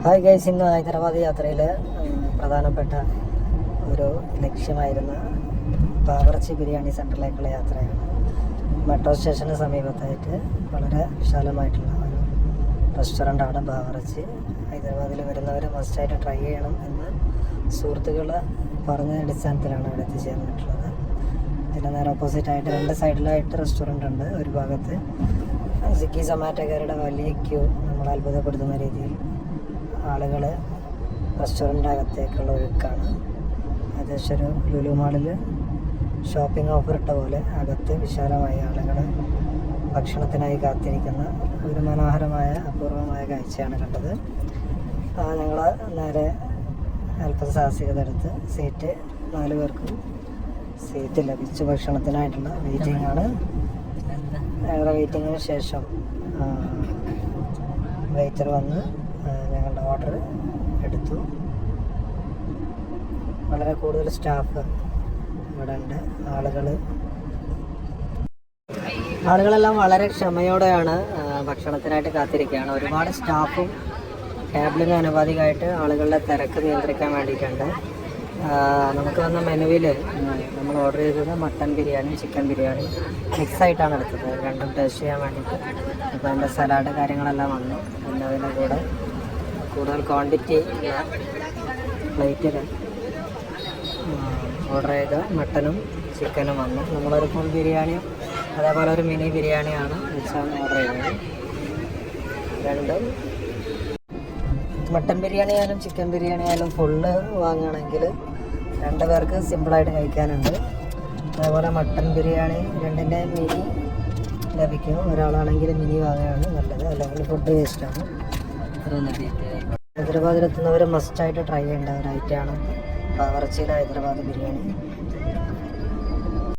Hi guys, ഇന്ന് ഹൈദരാബാദ് യാത്രയിൽ പ്രധാനപ്പെട്ട ഒരു ലക്ഷ്യമായിരുന്ന ബാവർച്ചി ബിരിയാണി സെൻറ്ററിലേക്കുള്ള യാത്രയാണ്. മെട്രോ സ്റ്റേഷന് സമീപത്തായിട്ട് വളരെ വിശാലമായിട്ടുള്ള ഒരു റെസ്റ്റോറൻ്റാണ് ബാവർച്ചി. ഹൈദരാബാദിൽ വരുന്നവർ മസ്റ്റായിട്ട് ട്രൈ ചെയ്യണം എന്ന് സുഹൃത്തുക്കൾ പറഞ്ഞ അടിസ്ഥാനത്തിലാണ് ഇവിടെ എത്തിച്ചേർന്നിട്ടുള്ളത്. ഇതിന് നേരെ ഓപ്പോസിറ്റായിട്ട് രണ്ട് സൈഡിലായിട്ട് റെസ്റ്റോറൻ്റ് ഉണ്ട്. ഒരു ഭാഗത്ത് സ്വിഗ്ഗി സൊമാറ്റോക്കാരുടെ വലിയ ക്യൂ നമ്മളെ അത്ഭുതപ്പെടുത്തുന്ന രീതിയിൽ ആളുകൾ റെസ്റ്റോറൻറ്റിനകത്തേക്കുള്ള ഒഴുക്കാണ്. ഏകദേശം ഒരു ലുലു മാളിൽ ഷോപ്പിംഗ് ഓഫർ ഇട്ട പോലെ അകത്ത് വിശാലമായ ആളുകൾ ഭക്ഷണത്തിനായി കാത്തിരിക്കുന്ന ഒരു മനോഹരമായ അപൂർവമായ കാഴ്ചയാണ് കണ്ടത്. ഞങ്ങൾ നേരെ അല്പം സാഹസികത എടുത്ത് സീറ്റ് 4 പേർക്കും സീറ്റ് ലഭിച്ചു. ഭക്ഷണത്തിനായിട്ടുള്ള വെയിറ്റിംഗ് ആണ്. ഞങ്ങളുടെ വെയിറ്റിങ്ങിന് ശേഷം വെയിറ്റർ വന്ന് ഞങ്ങളുടെ ഓർഡർ എടുത്തു. വളരെ കൂടുതൽ സ്റ്റാഫ് ഇവിടെ ഉണ്ട്. ആളുകളെല്ലാം വളരെ ക്ഷമയോടെയാണ് ഭക്ഷണത്തിനായിട്ട് കാത്തിരിക്കുകയാണ്. ഒരുപാട് സ്റ്റാഫും ടേബിളിന് അനുപാതികമായിട്ട് ആളുകളുടെ തിരക്ക് നിയന്ത്രിക്കാൻ വേണ്ടിയിട്ടുണ്ട്. നമുക്ക് വന്ന മെനുവിൽ നമ്മൾ ഓർഡർ ചെയ്തത് മട്ടൻ ബിരിയാണി, ചിക്കൻ ബിരിയാണി മിക്സായിട്ടാണ് എടുത്തത്, രണ്ടും ടേസ്റ്റ് ചെയ്യാൻ വേണ്ടിയിട്ട്. അപ്പോൾ അതിൻ്റെ സലാഡ് കാര്യങ്ങളെല്ലാം വന്നു. പിന്നെ അതിൻ്റെ കൂടെ കൂടുതൽ ക്വാണ്ടിറ്റി പ്ലേറ്റിൽ ഓർഡർ ചെയ്ത മട്ടനും ചിക്കനും വന്നു. നമ്മളൊരു ഫുൾ ബിരിയാണിയും അതേപോലെ ഒരു മിനി ബിരിയാണിയാണ് വെച്ചാണ് ഓർഡർ ചെയ്തത്. രണ്ടും മട്ടൻ ബിരിയാണി ആയാലും ചിക്കൻ ബിരിയാണി ആയാലും ഫുള്ള് വാങ്ങുകയാണെങ്കിൽ 2 പേർക്ക് സിമ്പിളായിട്ട് കഴിക്കാനുണ്ട്. അതേപോലെ മട്ടൻ ബിരിയാണി 2ൻ്റെ മിനി ലഭിക്കും. ഒരാളാണെങ്കിൽ മിനി വാങ്ങുകയാണ് നല്ലത്, അല്ലെങ്കിൽ ഫുഡ് വേസ്റ്റാണ്. ഹൈദരാബാദിലെത്തുന്നവർ മസ്റ്റായിട്ട് ട്രൈ ചെയ്യേണ്ട ഒരു ഐറ്റമാണ് ബാവർച്ചിയിലെ ഹൈദരാബാദ് ബിരിയാണി.